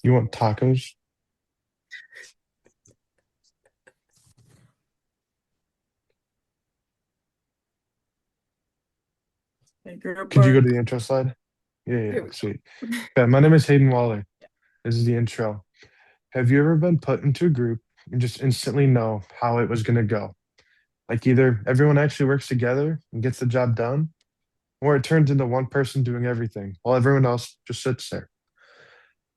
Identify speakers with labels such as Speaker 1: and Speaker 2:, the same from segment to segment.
Speaker 1: You want tacos?
Speaker 2: Okay, group
Speaker 1: Could you go to the
Speaker 2: work.
Speaker 1: intro slide? Yeah,
Speaker 2: Here
Speaker 1: yeah,
Speaker 2: we
Speaker 1: sweet.
Speaker 2: go.
Speaker 1: Yeah, my name is Hayden Waller. This is the intro. Have you ever been put into a group and just instantly know how it was going to go? Like either everyone actually works together and gets the job done, or it turns into one person doing everything while everyone else just sits there.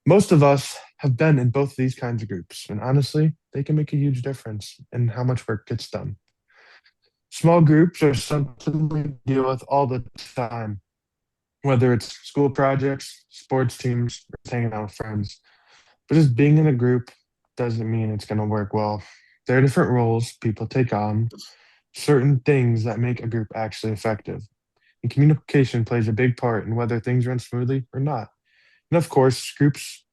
Speaker 1: Most of us have been in both of these kinds of groups, and honestly, they can make a huge difference in how much work gets done. Small groups are something we deal with all the time, whether it's school projects, sports teams, or just hanging out with friends. But just being in a group doesn't mean it's going to work well. There are different roles people take on, certain things that make a group actually effective. And communication plays a big part in whether things run smoothly or not. And of course, groups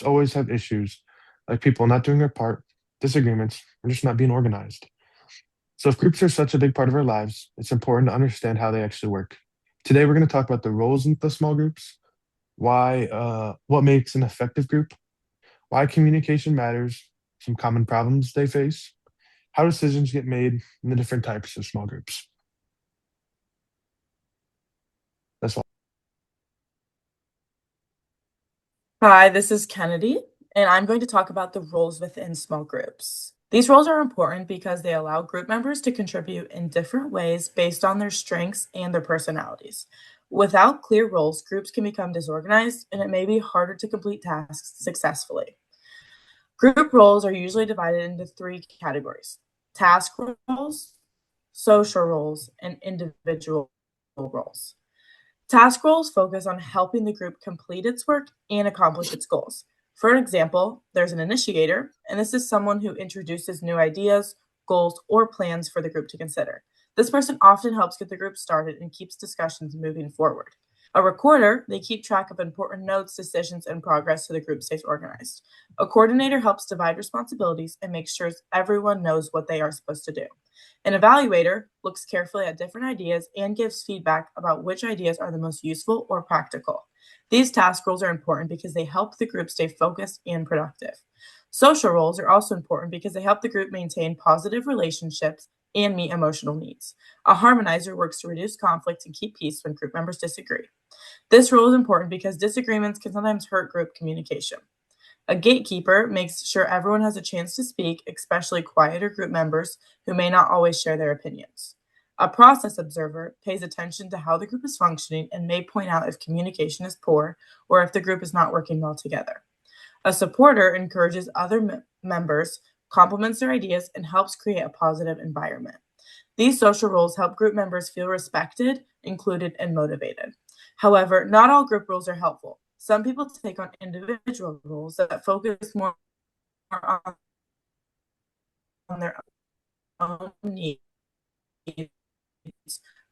Speaker 1: always have issues, like people not doing their part, disagreements, or just not being organized. So if groups are such a big part of our lives, it's important to understand how they actually work. Today, we're going to talk about the roles in the small groups, what makes an effective group, why communication matters, some common problems they face, how decisions get made, and the different types of small groups. That's all.
Speaker 2: Hi, this is Kennedy, and I'm going to talk about the roles within small groups. These roles are important because they allow group members to contribute in different ways based on their strengths and their personalities. Without clear roles, groups can become disorganized and it may be harder to complete tasks successfully. Group roles are usually divided into three categories: task roles, social roles, and individual roles. Task roles focus on helping the group complete its work and accomplish its goals. For example, there's an initiator, and this is someone who introduces new ideas, goals, or plans for the group to consider. This person often helps get the group started and keeps discussions moving forward. A recorder, they keep track of important notes, decisions, and progress so the group stays organized. A coordinator helps divide responsibilities and makes sure everyone knows what they are supposed to do. An evaluator looks carefully at different ideas and gives feedback about which ideas are the most useful or practical. These task roles are important because they help the group stay focused and productive. Social roles are also important because they help the group maintain positive relationships and meet emotional needs. A harmonizer works to reduce conflict and keep peace when group members disagree. This role is important because disagreements can sometimes hurt group communication. A gatekeeper makes sure everyone has a chance to speak, especially quieter group members who may not always share their opinions. A process observer pays attention to how the group is functioning and may point out if communication is poor or if the group is not working well together. A supporter encourages other members, compliments their ideas, and helps create a positive environment. These social roles help group members feel respected, included, and motivated. However, not all group roles are helpful. Some people take on individual roles that focus more on their own needs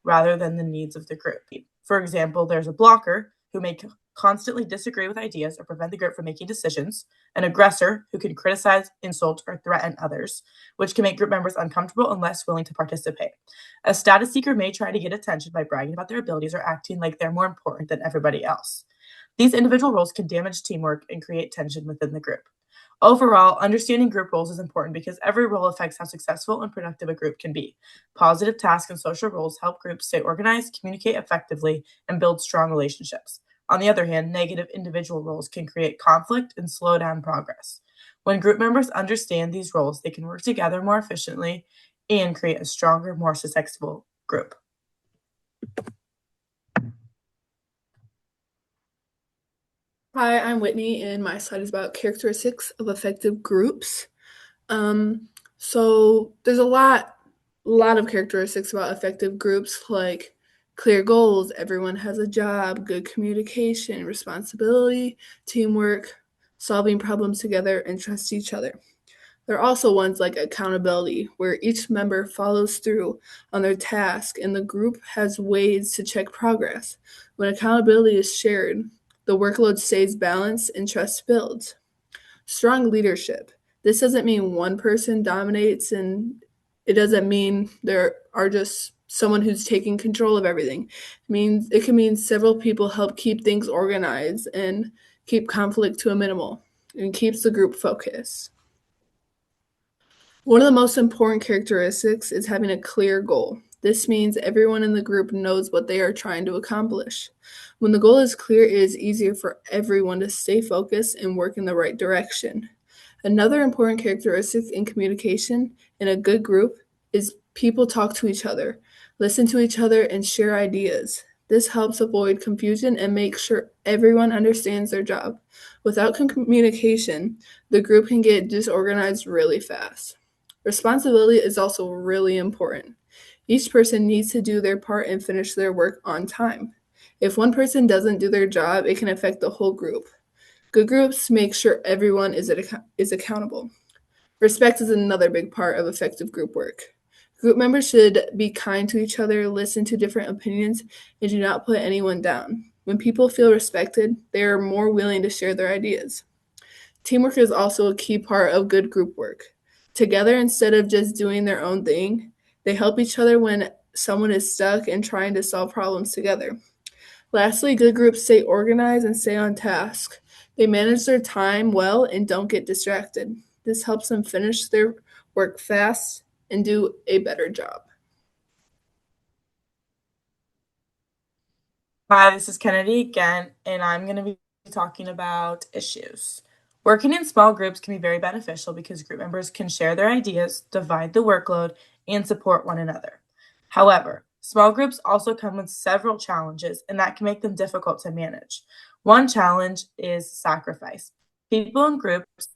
Speaker 2: rather than the needs of the group. For example, there's a blocker who may constantly disagree with ideas or prevent the group from making decisions, an aggressor who can criticize, insult, or threaten others, which can make group members uncomfortable and less willing to participate. A status seeker may try to get attention by bragging about their abilities or acting like they're more important than everybody else. These individual roles can damage teamwork and create tension within the group. Overall, understanding group roles is important because every role affects how successful and productive a group can be. Positive task and social roles help groups stay organized, communicate effectively, and build strong relationships. On the other hand, negative individual roles can create conflict and slow down progress. When group members understand these roles, they can work together more efficiently and create a stronger, more successful group.
Speaker 3: Hi, I'm Whitney, and my slide is about characteristics of effective groups. Um, so there's a lot of characteristics about effective groups, like clear goals, everyone has a job, good communication, responsibility, teamwork, solving problems together, and trust each other. There are also ones like accountability, where each member follows through on their task and the group has ways to check progress. When accountability is shared, the workload stays balanced and trust builds. Strong leadership. This doesn't mean one person dominates, and it doesn't mean there are just someone who's taking control of everything. It can mean several people help keep things organized and keep conflict to a minimal. and keeps the group focused. One of the most important characteristics is having a clear goal. This means everyone in the group knows what they are trying to accomplish. When the goal is clear, it is easier for everyone to stay focused and work in the right direction. Another important characteristic in communication in a good group is people talk to each other, listen to each other, and share ideas. This helps avoid confusion and make sure everyone understands their job. Without communication, the group can get disorganized really fast. Responsibility is also really important. Each person needs to do their part and finish their work on time. If one person doesn't do their job, it can affect the whole group. Good groups make sure everyone is accountable. Respect is another big part of effective group work. Group members should be kind to each other, listen to different opinions, and do not put anyone down. When people feel respected, they are more willing to share their ideas. Teamwork is also a key part of good group work. Together, instead of just doing their own thing, they help each other when someone is stuck and trying to solve problems together. Lastly, good groups stay organized and stay on task. They manage their time well and don't get distracted. This helps them finish their work fast and do a better job.
Speaker 2: Hi, this is Kennedy again, and I'm going to be talking about issues. Working in small groups can be very beneficial because group members can share their ideas, divide the workload, and support one another. However, small groups also come with several challenges, and that can make them difficult to manage. One challenge is sacrifice. People in groups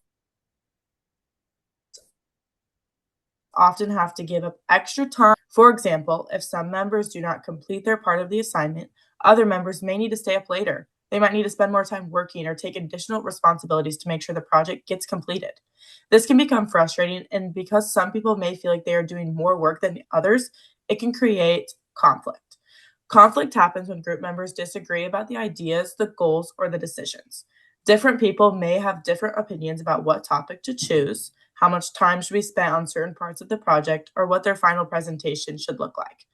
Speaker 2: often have to give up extra time. For example, if some members do not complete their part of the assignment, other members may need to stay up later. They might need to spend more time working or take additional responsibilities to make sure the project gets completed. This can become frustrating, and because some people may feel like they are doing more work than the others, it can create conflict. Conflict happens when group members disagree about the ideas, the goals, or the decisions. Different people may have different opinions about what topic to choose, how much time should be spent on certain parts of the project, or what their final presentation should look like.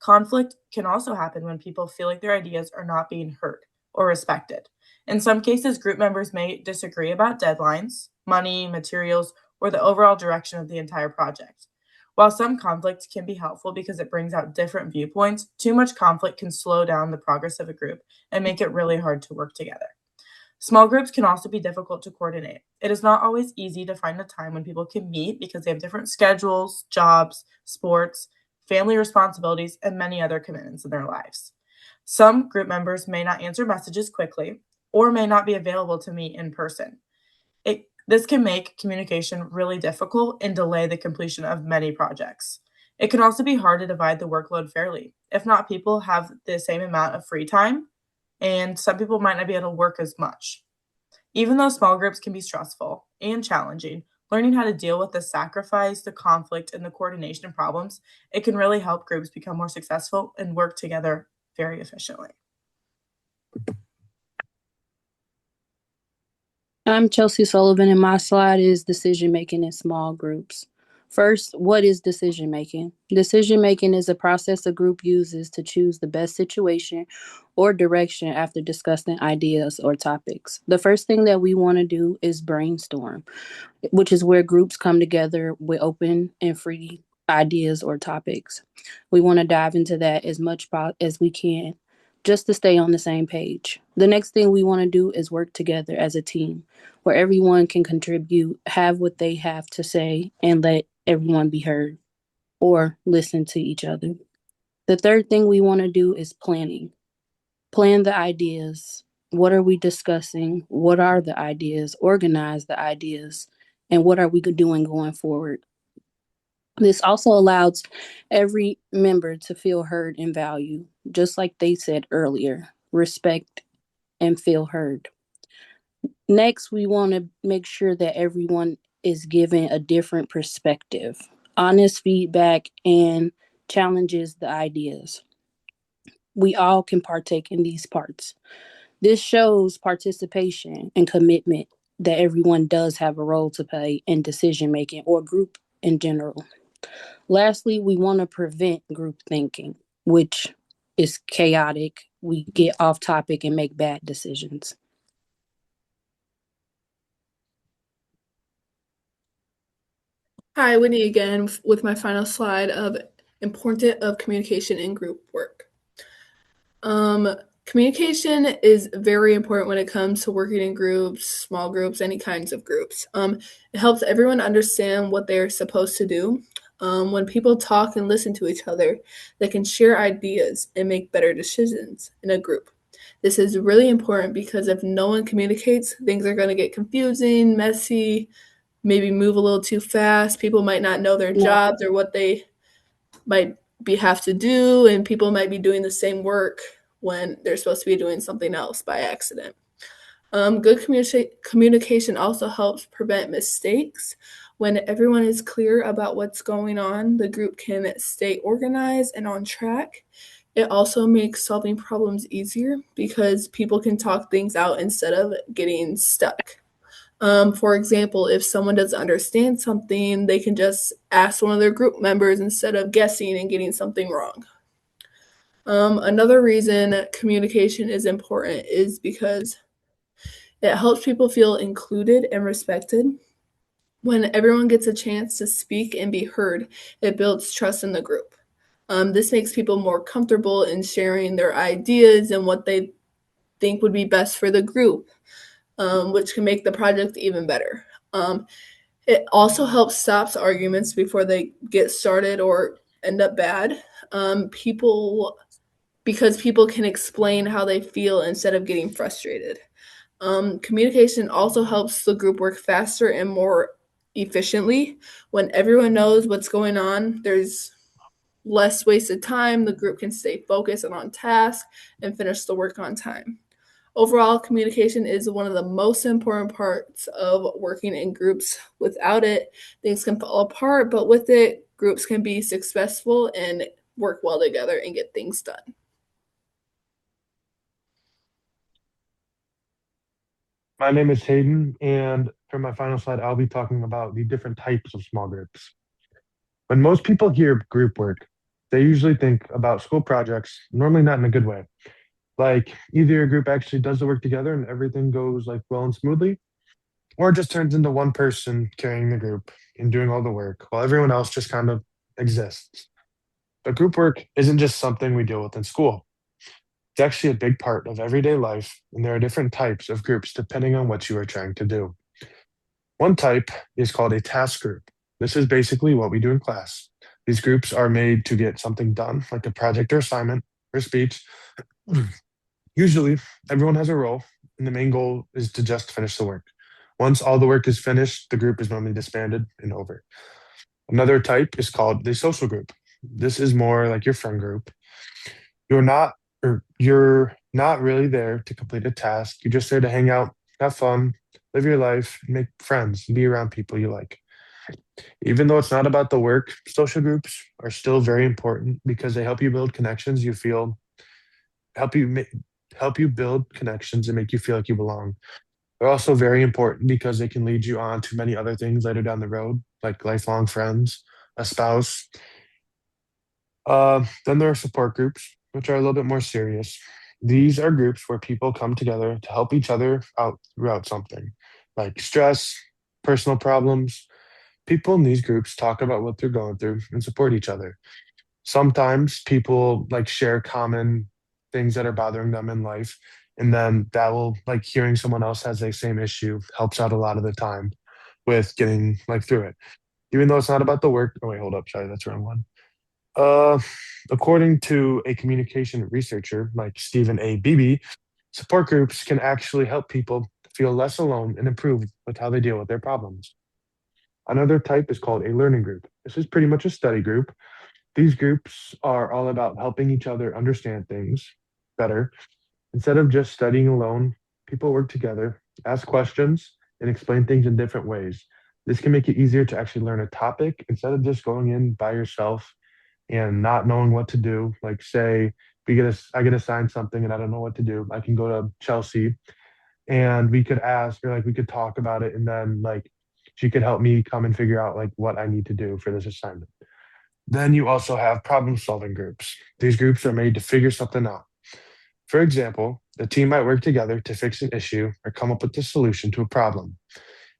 Speaker 2: Conflict can also happen when people feel like their ideas are not being heard or respected. In some cases, group members may disagree about deadlines, money, materials, or the overall direction of the entire project. While some conflict can be helpful because it brings out different viewpoints, too much conflict can slow down the progress of a group and make it really hard to work together. Small groups can also be difficult to coordinate. It is not always easy to find a time when people can meet because they have different schedules, jobs, sports, family responsibilities, and many other commitments in their lives. Some group members may not answer messages quickly or may not be available to meet in person. This can make communication really difficult and delay the completion of many projects. It can also be hard to divide the workload fairly. If not, people have the same amount of free time, and some people might not be able to work as much. Even though small groups can be stressful and challenging, learning how to deal with the sacrifice, the conflict, and the coordination problems, it can really help groups become more successful and work together very efficiently.
Speaker 4: I'm Chelsea Sullivan, and my slide is decision making in small groups. First, what is decision making? Decision making is a process a group uses to choose the best situation or direction after discussing ideas or topics. The first thing that we want to do is brainstorm, which is where groups come together with open and free ideas or topics. We want to dive into that as much as we can just to stay on the same page. The next thing we want to do is work together as a team where everyone can contribute, have what they have to say, and let everyone be heard or listen to each other. The third thing we want to do is planning. Plan the ideas. What are we discussing? What are the ideas? Organize the ideas. And what are we doing going forward? This also allows every member to feel heard and valued, just like they said earlier, respect and feel heard. Next, we want to make sure that everyone is given a different perspective, honest feedback, and challenges the ideas. We all can partake in these parts. This shows participation and commitment that everyone does have a role to play in decision making or group in general. Lastly, we want to prevent group thinking, which is chaotic. We get off topic and make bad decisions.
Speaker 3: Hi, Whitney again with my final slide of importance of communication in group work. Um, Communication is very important when it comes to working in groups, small groups, any kinds of groups. It helps everyone understand what they're supposed to do. When people talk and listen to each other, they can share ideas and make better decisions in a group. This is really important because if no one communicates, things are going to get confusing, messy, maybe move a little too fast. People might not know their
Speaker 4: No.
Speaker 3: jobs or what they might have to do, and people might be doing the same work when they're supposed to be doing something else by accident. Good communication also helps prevent mistakes. When everyone is clear about what's going on, the group can stay organized and on track. It also makes solving problems easier because people can talk things out instead of getting stuck. For example, if someone doesn't understand something, they can just ask one of their group members instead of guessing and getting something wrong. Another reason communication is important is because it helps people feel included and respected. When everyone gets a chance to speak and be heard, it builds trust in the group. This makes people more comfortable in sharing their ideas and what they think would be best for the group, which can make the project even better. It also helps stops arguments before they get started or end up bad. People Because people can explain how they feel instead of getting frustrated. Communication also helps the group work faster and more efficiently. When everyone knows what's going on, there's less wasted time. The group can stay focused and on task and finish the work on time. Overall, communication is one of the most important parts of working in groups. Without it, things can fall apart, but with it, groups can be successful and work well together and get things done.
Speaker 1: My name is Hayden, and for my final slide, I'll be talking about the different types of small groups. When most people hear group work, they usually think about school projects, normally not in a good way. Like either a group actually does the work together and everything goes like well and smoothly, or it just turns into one person carrying the group and doing all the work while everyone else just kind of exists. But group work isn't just something we deal with in school. It's actually a big part of everyday life, and there are different types of groups depending on what you are trying to do. One type is called a task group. This is basically what we do in class. These groups are made to get something done, like a project or assignment or speech. Usually, everyone has a role, and the main goal is to just finish the work. Once all the work is finished, the group is normally disbanded and over. Another type is called the social group. This is more like your friend group. You're not you're not really there to complete a task. You're just there to hang out, have fun, live your life, make friends, and be around people you like. Even though it's not about the work, social groups are still very important because they help you build connections you feel help you ma- help you build connections and make you feel like you belong. They're also very important because they can lead you on to many other things later down the road, like lifelong friends, a spouse. Then there are support groups, which are a little bit more serious. These are groups where people come together to help each other out throughout something like stress, personal problems. People in these groups talk about what they're going through and support each other. Sometimes people like share common things that are bothering them in life. And then that will like hearing someone else has the same issue helps out a lot of the time with getting like through it. Even though it's not about the work. Oh wait, hold up. Sorry, that's the wrong one. Uh, According to a communication researcher like Stephen A. Beebe, support groups can actually help people feel less alone and improve with how they deal with their problems. Another type is called a learning group. This is pretty much a study group. These groups are all about helping each other understand things better. Instead of just studying alone, people work together, ask questions, and explain things in different ways. This can make it easier to actually learn a topic instead of just going in by yourself and not knowing what to do. Like say I get assigned something and I don't know what to do. I can go to Chelsea and we could ask or like we could talk about it and then like she could help me come and figure out like what I need to do for this assignment. Then you also have problem solving groups. These groups are made to figure something out. For example, the team might work together to fix an issue or come up with a solution to a problem.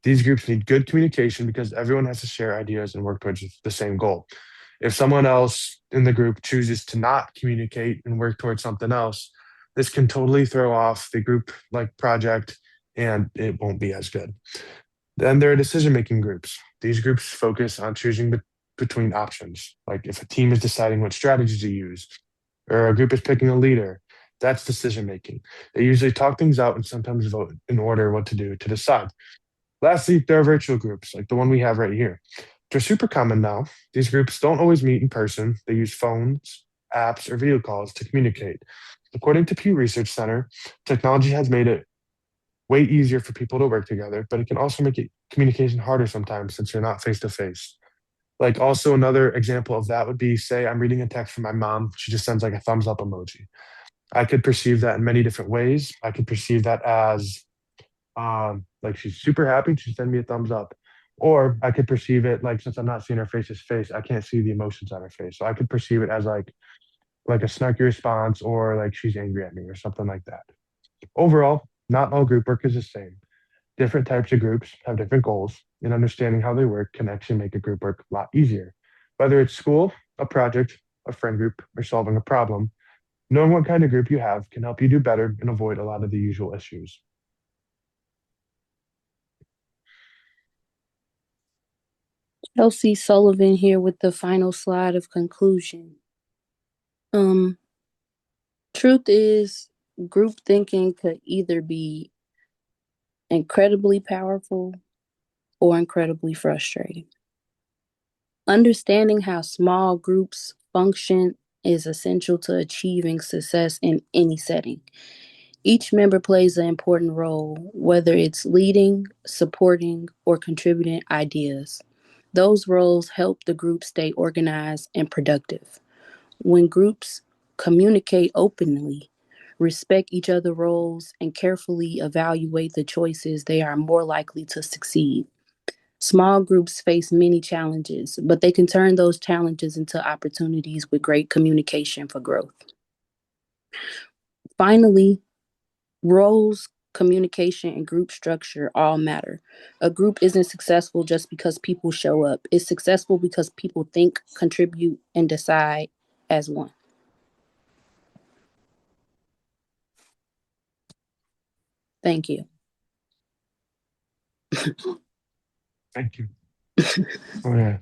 Speaker 1: These groups need good communication because everyone has to share ideas and work towards the same goal. If someone else in the group chooses to not communicate and work towards something else, this can totally throw off the group like project and it won't be as good. Then there are decision making groups. These groups focus on choosing between options, like if a team is deciding what strategy to use, or a group is picking a leader. That's decision making. They usually talk things out and sometimes vote in order what to do to decide. Lastly, there are virtual groups like the one we have right here. They're super common now. These groups don't always meet in person. They use phones, apps, or video calls to communicate. According to Pew Research Center, technology has made it way easier for people to work together, but it can also make communication harder sometimes since you're not face to face. Like also another example of that would be say I'm reading a text from my mom, she just sends like a thumbs up emoji. I could perceive that in many different ways. I could perceive that as like she's super happy, she send me a thumbs up. Or I could perceive it like since I'm not seeing her face to face, I can't see the emotions on her face. So I could perceive it as like a snarky response or like she's angry at me or something like that. Overall, not all group work is the same. Different types of groups have different goals, and understanding how they work can actually make a group work a lot easier. Whether it's school, a project, a friend group, or solving a problem, knowing what kind of group you have can help you do better and avoid a lot of the usual issues.
Speaker 4: Chelsea Sullivan here with the final slide of conclusion. Um, Truth is, group thinking could either be incredibly powerful or incredibly frustrating. Understanding how small groups function is essential to achieving success in any setting. Each member plays an important role, whether it's leading, supporting, or contributing ideas. Those roles help the group stay organized and productive. When groups communicate openly, respect each other's roles, and carefully evaluate the choices, they are more likely to succeed. Small groups face many challenges, but they can turn those challenges into opportunities with great communication for growth. Finally, roles, communication, and group structure all matter. A group isn't successful just because people show up. It's successful because people think, contribute, and decide as one. Thank you.
Speaker 1: Thank you. Oh, yeah.